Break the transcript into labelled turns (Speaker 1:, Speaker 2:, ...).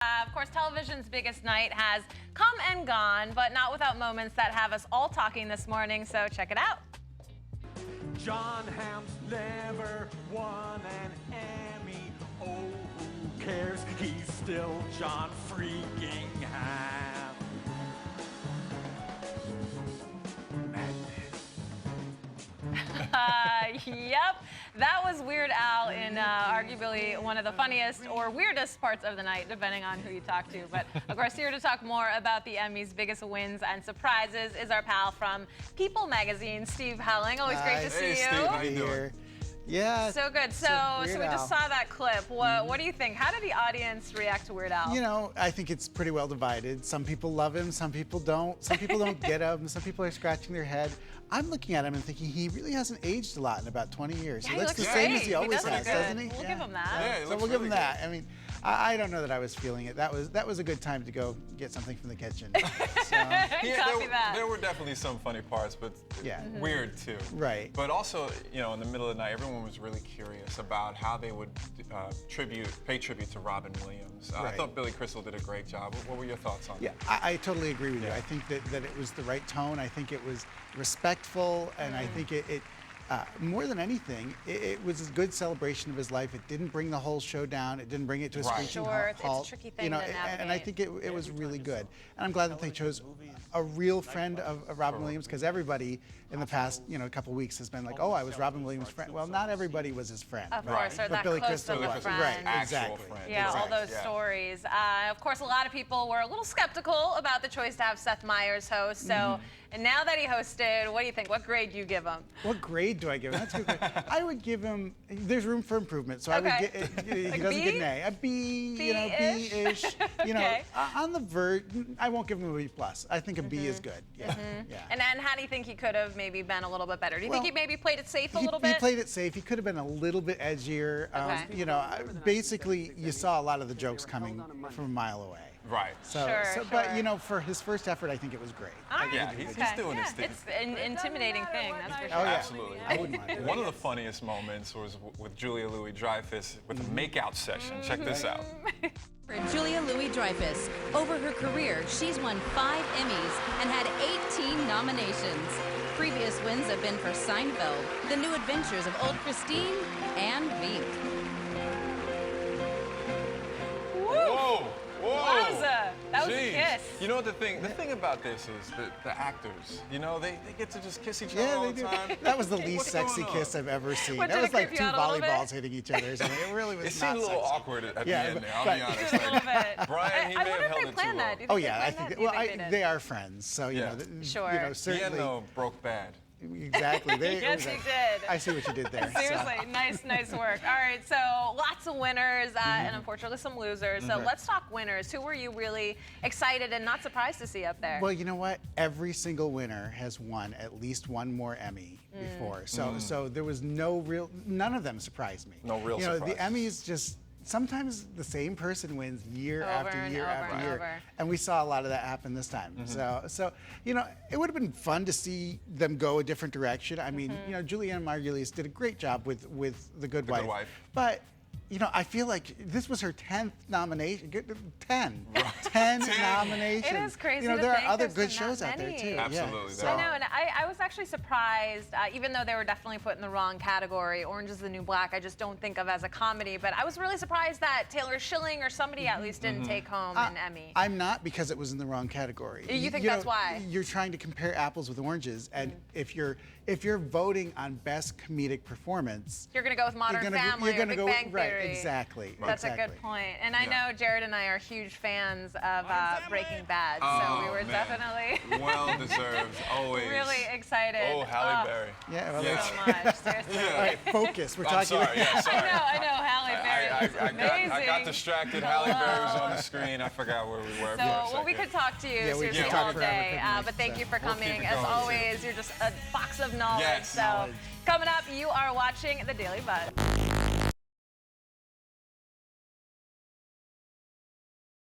Speaker 1: Of course, television's biggest night has come and gone, but not without moments that have us all talking this morning, so check it out.
Speaker 2: John Hamm's never won an Emmy. Oh, who cares? He's still John freaking Hamm.
Speaker 1: Yep, that was Weird Al in arguably one of the funniest or weirdest parts of the night, depending on who you talk to. But of course, here to talk more about the Emmys' biggest wins and surprises is our pal from People magazine, Steve Helling. Always great to see you.
Speaker 3: Steve, how you doing?
Speaker 1: Yeah. So good. So we just saw that clip. What do you think? How did the audience react to Weird Al?
Speaker 4: You know, I think it's pretty well divided. Some people love him, some people don't. Some people don't get him, some people are scratching their head. I'm looking at him and thinking he really hasn't aged a lot in about 20 years.
Speaker 1: Yeah,
Speaker 4: he looks the
Speaker 1: great.
Speaker 4: same as he always has, doesn't he?
Speaker 1: We'll give him that.
Speaker 3: Yeah,
Speaker 4: so we'll give him that. I mean, I don't know that I was feeling it. That was a good time to go get something from the kitchen. So,
Speaker 3: there were definitely some funny parts, but weird too.
Speaker 4: Right.
Speaker 3: But also, you know, in the middle of the night, everyone was really curious about how they would pay tribute to Robin Williams. I thought Billy Crystal did a great job. What were your thoughts on that?
Speaker 4: Yeah, I totally agree with you. I think that it was the right tone. I think it was respectful, and I think it more than anything, it was a good celebration of his life. It didn't bring the whole show down. It didn't bring it to a screeching halt.
Speaker 1: It's a tricky thing to navigate.
Speaker 4: And I think it was really good. And I'm glad that they chose a real friend of Robin Williams, because everybody in the past, couple weeks has been like, oh, I was Robin Williams' friend. Well, not everybody was his friend.
Speaker 1: Of course, or
Speaker 4: but
Speaker 1: that
Speaker 4: Billy
Speaker 1: close
Speaker 4: Crystal
Speaker 1: of a
Speaker 4: was.
Speaker 1: friend.
Speaker 4: Right, exactly.
Speaker 1: Yeah, all those stories. Of course, a lot of people were a little skeptical about the choice to have Seth Meyers host. So, and now that he hosted, what do you think? What grade do you give him?
Speaker 4: What grade do I give him? That's a good question. I would give him, there's room for improvement. So I would get, he
Speaker 1: Like
Speaker 4: doesn't
Speaker 1: B?
Speaker 4: get an A. A B, B-ish. On the verge, I won't give him a B+. I think a B is good. Yeah.
Speaker 1: And then how do you think he could have maybe been a little bit better? Do you think he maybe played it safe a little bit?
Speaker 4: He played it safe. He could have been a little bit edgier. Basically, you saw a lot of the jokes coming from a mile away.
Speaker 3: Right.
Speaker 4: But for his first effort, I think it was great.
Speaker 3: Yeah, he's doing his thing.
Speaker 1: It's an intimidating thing, that's for sure.
Speaker 4: Oh, yeah.
Speaker 3: Absolutely.
Speaker 4: I wouldn't mind.
Speaker 3: One of the funniest moments was with Julia Louis-Dreyfus with the makeout session. Check this out.
Speaker 5: For Julia Louis-Dreyfus, over her career, she's won 5 Emmys and had 18 nominations. Previous wins have been for Seinfeld, The New Adventures of Old Christine, and Veep.
Speaker 3: Whoa!
Speaker 1: Wowza! That was a kiss.
Speaker 3: You know what the thing about this is the actors, they get to just kiss each other all the time.
Speaker 4: That was the least sexy kiss I've ever seen. That was like 2 volleyballs hitting each other. So it really was
Speaker 3: It seemed a little awkward at the end there, I'll be honest.
Speaker 1: Just a little bit.
Speaker 3: Brian, he may have held it too long.
Speaker 4: Oh yeah, I think they are friends. So certainly.
Speaker 3: He had no broke bad.
Speaker 4: Exactly.
Speaker 1: Yes, he did.
Speaker 4: I see what you did there.
Speaker 1: Seriously, nice work. All right, so lots of winners and unfortunately some losers. So let's talk winners. Who were you really excited and not surprised to see up there?
Speaker 4: Well, you know what? Every single winner has won at least one more Emmy before. So there was none of them surprised me.
Speaker 3: No real surprise.
Speaker 4: The Emmys just. Sometimes the same person wins year after year after year. And we saw a lot of that happen this time. So it would have been fun to see them go a different direction. I mean, Julianne Margulies did a great job with The Good Wife. But I feel like this was her 10th nomination. 10 nominations.
Speaker 1: It is crazy.
Speaker 4: There are other good shows out there too.
Speaker 3: Absolutely.
Speaker 1: I know, and I was actually surprised, even though they were definitely put in the wrong category. Orange is the New Black, I just don't think of as a comedy. But I was really surprised that Taylor Schilling or somebody at least didn't take home an Emmy.
Speaker 4: I'm not, because it was in the wrong category.
Speaker 1: You think that's why?
Speaker 4: You're trying to compare apples with oranges, and if you're voting on best comedic performance,
Speaker 1: you're going to go with Modern Family or Big Bang Theory.
Speaker 4: Right, exactly.
Speaker 1: That's a good point. And I know Jared and I are huge fans of Breaking Bad, so we were definitely
Speaker 3: well deserved, always.
Speaker 1: Really excited.
Speaker 3: Oh, Halle Berry.
Speaker 4: Yeah, well,
Speaker 1: so much, seriously.
Speaker 4: All right, focus. We're talking.
Speaker 3: Sorry.
Speaker 1: I know, Halle Berry is amazing.
Speaker 3: I got distracted. Halle Berry was on the screen. I forgot where we were.
Speaker 1: So, we could talk to you seriously all day, but thank you for coming. As always, you're just a box of knowledge.
Speaker 3: Yes.
Speaker 1: So, coming up, you are watching The Daily Buzz.